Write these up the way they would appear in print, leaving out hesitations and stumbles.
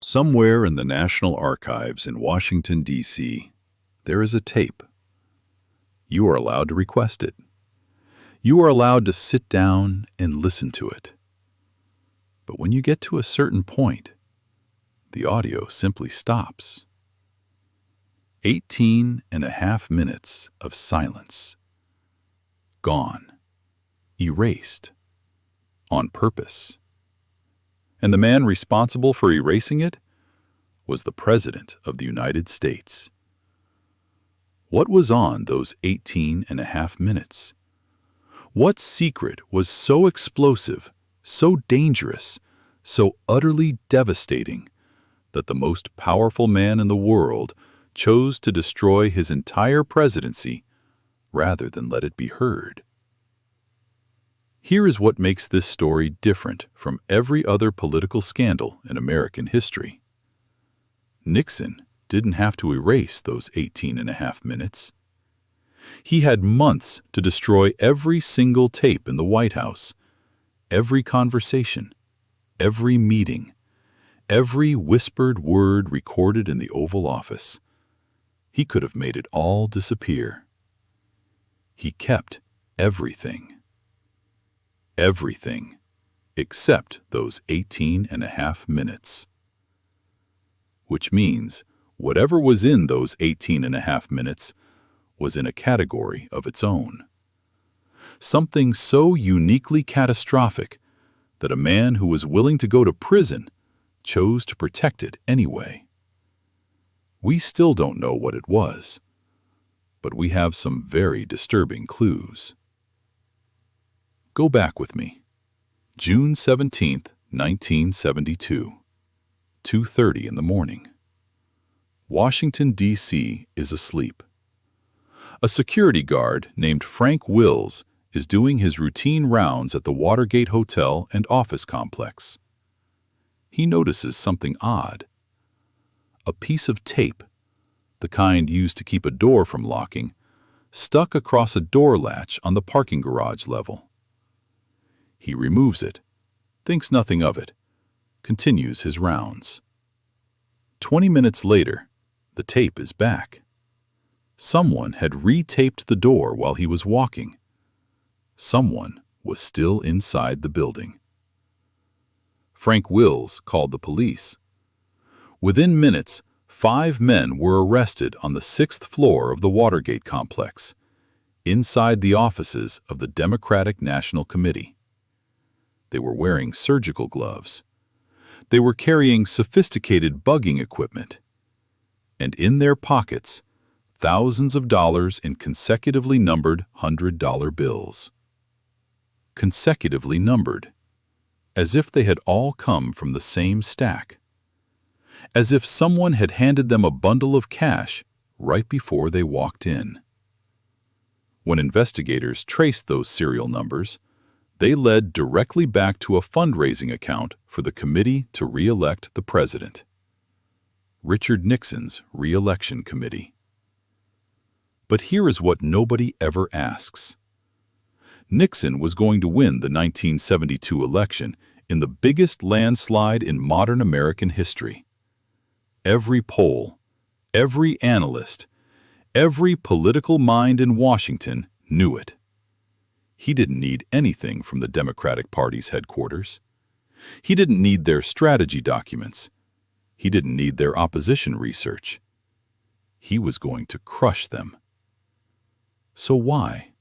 Somewhere in the National Archives in Washington, D.C., there is a tape. You are allowed to request it. You are allowed to sit down and listen to it. But when you get to a certain point, the audio simply stops. 18 and a half minutes of silence. Gone. Erased. On purpose. And the man responsible for erasing it was the President of the United States. What was on those 18 and a half minutes? What secret was so explosive, so dangerous, so utterly devastating that the most powerful man in the world chose to destroy his entire presidency rather than let it be heard? Here is what makes this story different from every other political scandal in American history. Nixon didn't have to erase those 18 and a half minutes. He had months to destroy every single tape in the White House, every conversation, every meeting, every whispered word recorded in the Oval Office. He could have made it all disappear. He kept everything. Everything, except those 18 and a half minutes. Which means whatever was in those 18 and a half minutes was in a category of its own. Something so uniquely catastrophic that a man who was willing to go to prison chose to protect it anyway. We still don't know what it was, but we have some very disturbing clues. Go back with me. June 17th, 1972, 2:30 in the morning. Washington, D.C. is asleep. A security guard named Frank Wills is doing his routine rounds at the Watergate hotel and office complex. He notices something odd. A piece of tape, the kind used to keep a door from locking, stuck across a door latch on the parking garage level. He removes it, thinks nothing of it, continues his rounds. 20 minutes later, the tape is back. Someone had retaped the door while he was walking. Someone was still inside the building. Frank Wills called the police. Within minutes, 5 men were arrested on the 6th floor of the Watergate complex, inside the offices of the Democratic National Committee. They were wearing surgical gloves. They were carrying sophisticated bugging equipment. And in their pockets, thousands of dollars in consecutively numbered $100 bills. Consecutively numbered, as if they had all come from the same stack. As if someone had handed them a bundle of cash right before they walked in. When investigators traced those serial numbers, they led directly back to a fundraising account for the Committee to Re-elect the President. Richard Nixon's Re-election Committee. But here is what nobody ever asks. Nixon was going to win the 1972 election in the biggest landslide in modern American history. Every poll, every analyst, every political mind in Washington knew it. He didn't need anything from the Democratic Party's headquarters. He didn't need their strategy documents. He didn't need their opposition research. He was going to crush them. So why?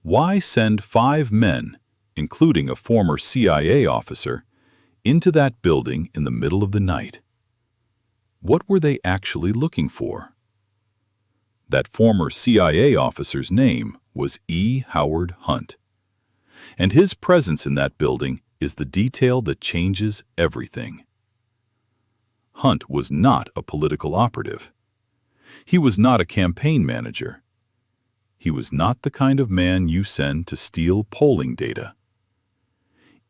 Why send 5 men, including a former CIA officer, into that building in the middle of the night? What were they actually looking for? That former CIA officer's name was E. Howard Hunt. And his presence in that building is the detail that changes everything. Hunt was not a political operative. He was not a campaign manager. He was not the kind of man you send to steal polling data.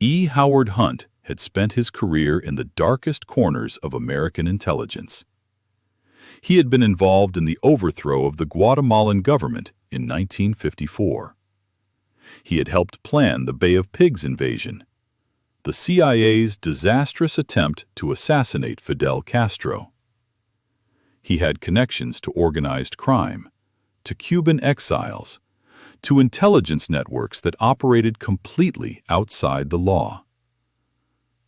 E. Howard Hunt had spent his career in the darkest corners of American intelligence. He had been involved in the overthrow of the Guatemalan government in 1954. He had helped plan the Bay of Pigs invasion. the CIA's disastrous attempt to assassinate Fidel Castro. He had connections to organized crime, to Cuban exiles, to intelligence networks that operated completely outside the law.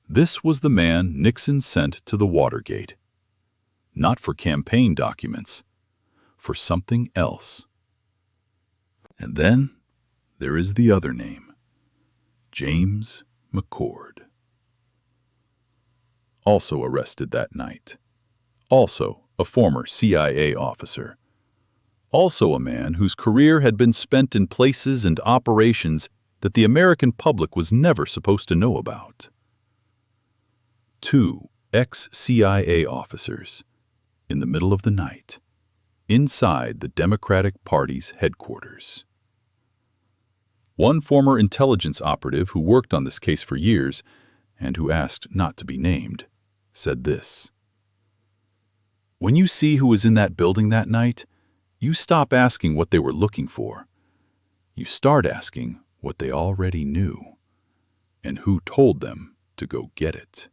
This was the man Nixon sent to the Watergate, not for campaign documents, for something else. And then there is the other name, James McCord. Also arrested that night. Also a former CIA officer. Also a man whose career had been spent in places and operations that the American public was never supposed to know about. 2 ex-CIA officers, in the middle of the night, inside the Democratic Party's headquarters. One former intelligence operative who worked on this case for years, and who asked not to be named, said this: "When you see who was in that building that night, you stop asking what they were looking for. You start asking what they already knew, and who told them to go get it."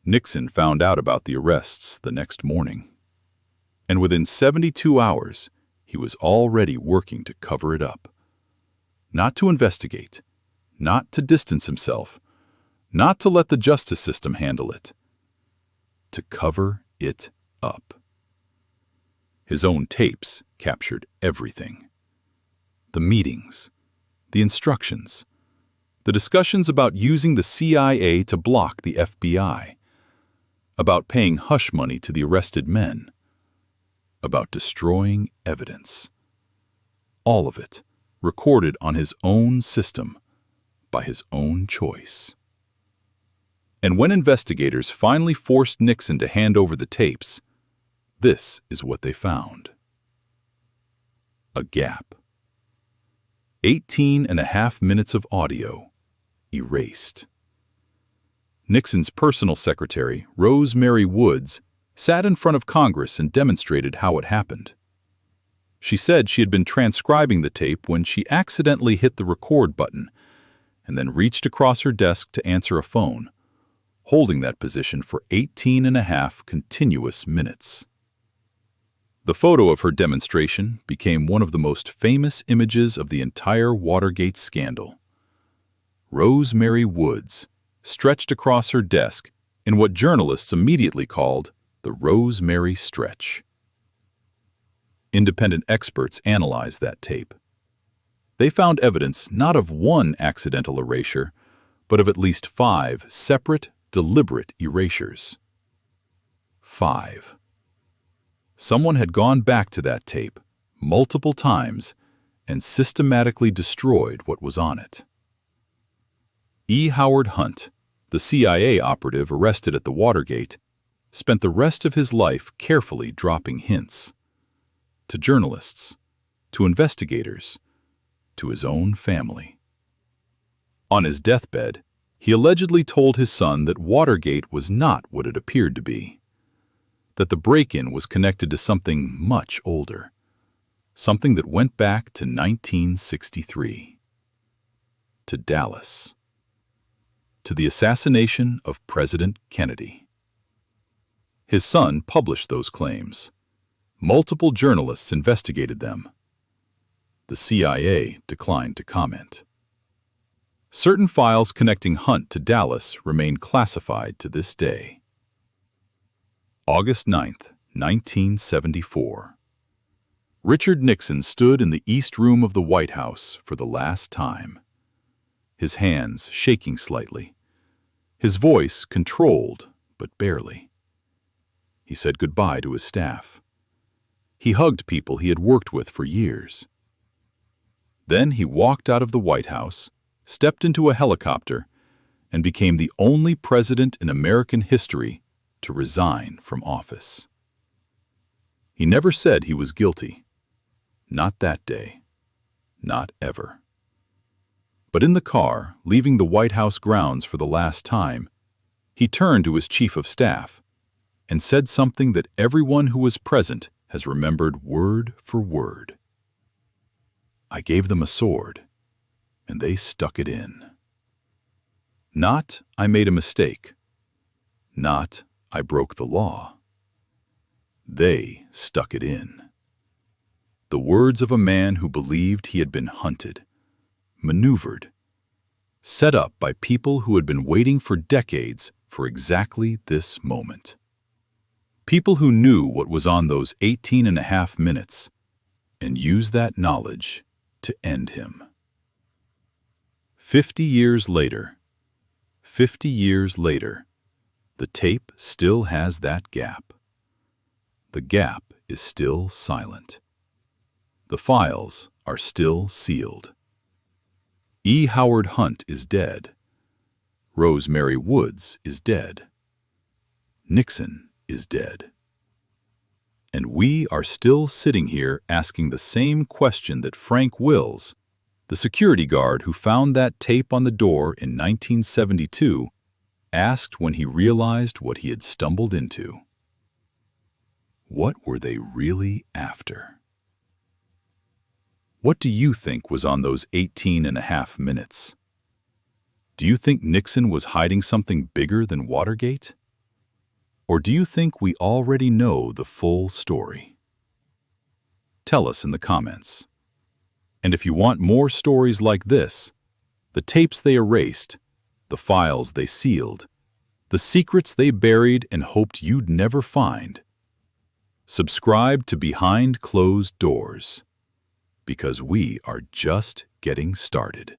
Nixon found out about the arrests the next morning, and within 72 hours, he was already working to cover it up. Not to investigate, not to distance himself, not to let the justice system handle it, to cover it up. His own tapes captured everything. The meetings, the instructions, the discussions about using the CIA to block the FBI, about paying hush money to the arrested men, about destroying evidence. All of it recorded on his own system, by his own choice. And when investigators finally forced Nixon to hand over the tapes, this is what they found. A gap. 18.5 minutes of audio erased. Nixon's personal secretary, Rosemary Woods, sat in front of Congress and demonstrated how it happened. She said she had been transcribing the tape when she accidentally hit the record button and then reached across her desk to answer a phone, holding that position for 18.5 continuous minutes. The photo of her demonstration became one of the most famous images of the entire Watergate scandal. Rosemary Woods stretched across her desk in what journalists immediately called the Rosemary Stretch. Independent experts analyzed that tape. They found evidence not of one accidental erasure, but of at least 5 separate, deliberate erasures. 5. Someone had gone back to that tape multiple times and systematically destroyed what was on it. E. Howard Hunt, the CIA operative arrested at the Watergate, spent the rest of his life carefully dropping hints to journalists, to investigators, to his own family. On his deathbed, he allegedly told his son that Watergate was not what it appeared to be, that the break-in was connected to something much older, something that went back to 1963, to Dallas, to the assassination of President Kennedy. His son published those claims. Multiple journalists investigated them. The CIA declined to comment. Certain files connecting Hunt to Dallas remain classified to this day. August 9, 1974. Richard Nixon stood in the East Room of the White House for the last time, his hands shaking slightly, his voice controlled but barely. He said goodbye to his staff. He hugged people he had worked with for years. Then he walked out of the White House, stepped into a helicopter, and became the only president in American history to resign from office. He never said he was guilty. Not that day. Not ever. But in the car, leaving the White House grounds for the last time, he turned to his chief of staff and said something that everyone who was present has remembered word for word. "I gave them a sword, and they stuck it in." Not, I made a mistake. Not, I broke the law. They stuck it in. The words of a man who believed he had been hunted, maneuvered, set up by people who had been waiting for decades for exactly this moment. People who knew what was on those 18.5 minutes and used that knowledge to end him. 50 years later, the tape still has that gap. The gap is still silent. The files are still sealed. E. Howard Hunt is dead. Rosemary Woods is dead. Nixon is dead. And we are still sitting here asking the same question that Frank Wills, the security guard who found that tape on the door in 1972, asked when he realized what he had stumbled into. What were they really after? What do you think was on those 18.5 minutes? Do you think Nixon was hiding something bigger than Watergate? Or do you think we already know the full story? Tell us in the comments. And if you want more stories like this, the tapes they erased, the files they sealed, the secrets they buried and hoped you'd never find, subscribe to Behind Closed Doors, because we are just getting started.